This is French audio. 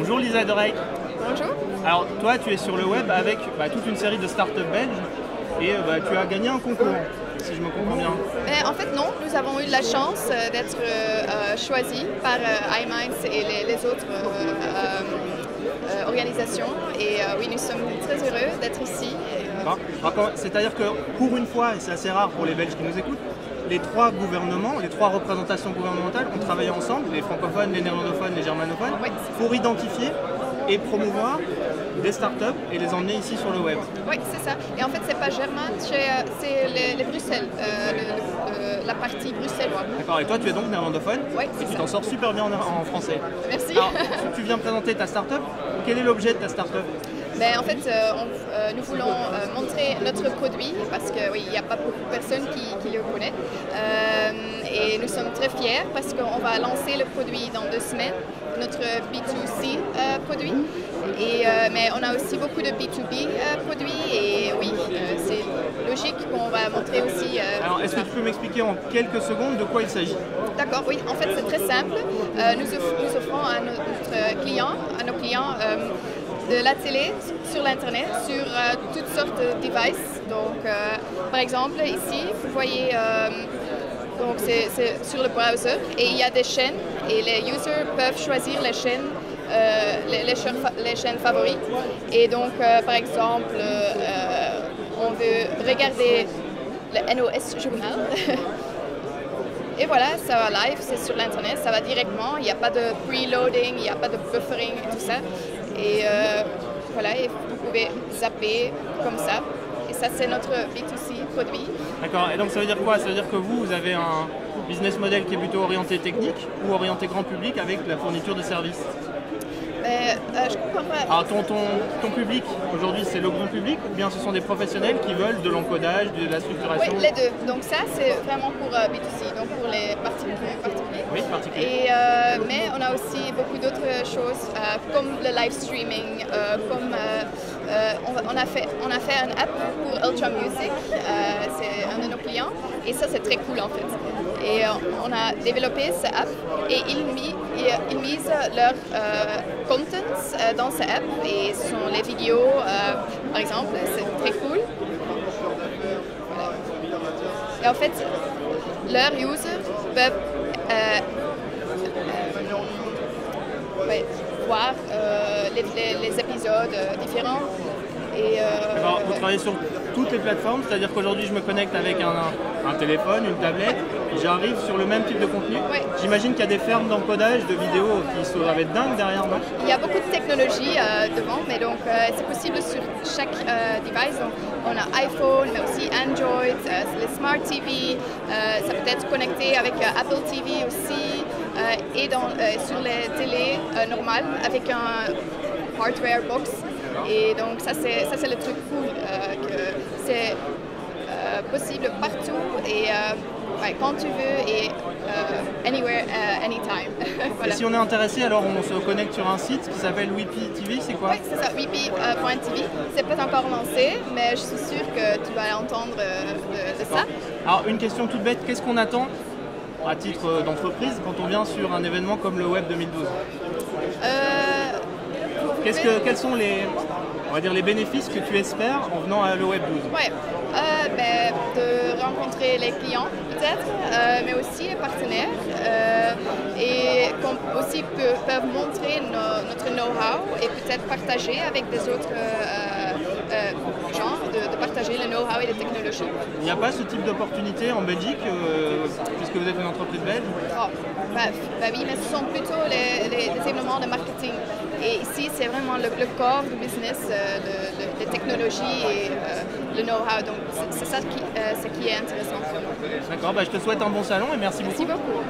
Bonjour Lisa Dorey. Bonjour. Alors toi tu es sur le web avec toute une série de startups belges et tu as gagné un concours, si je me comprends bien. En fait non, nous avons eu la chance d'être choisis par iMinds et les autres organisations et oui, nous sommes très heureux d'être ici. C'est-à-dire que pour une fois, et c'est assez rare pour les Belges qui nous écoutent, les trois gouvernements, les trois représentations gouvernementales ont travaillé ensemble, les francophones, les néerlandophones, les germanophones, Oui. pour identifier et promouvoir des startups et les emmener ici sur le web. Oui, c'est ça. Et en fait, c'est pas germain, c'est les Bruxelles, la partie bruxelloise. D'accord, et toi tu es donc néerlandophone, Oui, et tu t'en sors super bien en français. Merci. Alors, tu viens présenter ta startup. Quel est l'objet de ta startup? En fait, nous voulons montrer notre produit parce qu'il oui, n'y a pas beaucoup de personnes qui le connaissent. Et nous sommes très fiers parce qu'on va lancer le produit dans 2 semaines, notre B2C produit. Mais on a aussi beaucoup de B2B produits et oui, c'est logique qu'on va montrer aussi. Alors, est-ce que tu peux m'expliquer en quelques secondes de quoi il s'agit? D'accord, oui. En fait, c'est très simple. Nous offrons à nos clients, de la télé sur l'internet, sur toutes sortes de devices. Donc, par exemple, ici, vous voyez, donc c'est sur le browser et il y a des chaînes et les users peuvent choisir les chaînes, les chaînes favorites. Et donc, par exemple, on veut regarder le NOS Journal. Et voilà, ça va live, c'est sur l'internet, ça va directement, il n'y a pas de preloading, il n'y a pas de buffering et tout ça. Et voilà, et vous pouvez zapper comme ça. Et ça, c'est notre B2C produit. D'accord, et donc ça veut dire quoi? Ça veut dire que vous avez un business model qui est plutôt orienté technique ou orienté grand public avec la fourniture de services? Je comprends pas. Alors ton public, aujourd'hui, c'est le grand public ou bien ce sont des professionnels qui veulent de l'encodage, de la structuration? Oui, les deux. Donc ça, c'est vraiment pour B2C, donc pour les particuliers. Oui, particuliers. Mais on a aussi beaucoup d'autres choses, comme le live streaming, comme on a fait un app pour Ultra Music, c'est un de nos clients, et ça, c'est très cool en fait. Et on a développé cette app et ils misent leur content dans cette app et ce sont les vidéos, par exemple, c'est très cool. Voilà. Et en fait, leurs users peuvent voir les épisodes différents. Alors, vous travaillez sur toutes les plateformes, c'est-à-dire qu'aujourd'hui je me connecte avec un téléphone, une tablette, j'arrive sur le même type de contenu. Oui. J'imagine qu'il y a des fermes d'encodage de vidéos qui doivent être dingues derrière, non? Il y a beaucoup de technologies devant, mais donc c'est possible sur chaque device. Donc, on a iPhone, mais aussi Android, les Smart TV, ça peut être connecté avec Apple TV aussi, et sur les télés normales avec un hardware box. Et donc ça c'est le truc cool, que c'est possible partout et quand tu veux et anywhere, anytime. Voilà. Et si on est intéressé, alors on se connecte sur un site qui s'appelle Weepy TV, c'est quoi? Oui, c'est ça, weepy.tv. C'est pas encore lancé, mais je suis sûre que tu vas entendre de ça. Alors une question toute bête, qu'est-ce qu'on attend à titre d'entreprise quand on vient sur un événement comme le Web 2012? Quels sont les bénéfices que tu espères en venant à le Web 12? Ouais, de rencontrer les clients peut-être, mais aussi les partenaires et qu'on aussi peuvent montrer notre know-how et peut-être partager avec des autres gens, de partager le know-how et les technologies. Il n'y a pas ce type d'opportunité en Belgique, puisque vous êtes une entreprise belge? Oui, mais ce sont plutôt les événements de marketing. Et ici, c'est vraiment le corps du business, les technologies et le know-how. Donc, c'est ça qui est intéressant pour nous. D'accord, je te souhaite un bon salon et merci beaucoup. Merci beaucoup.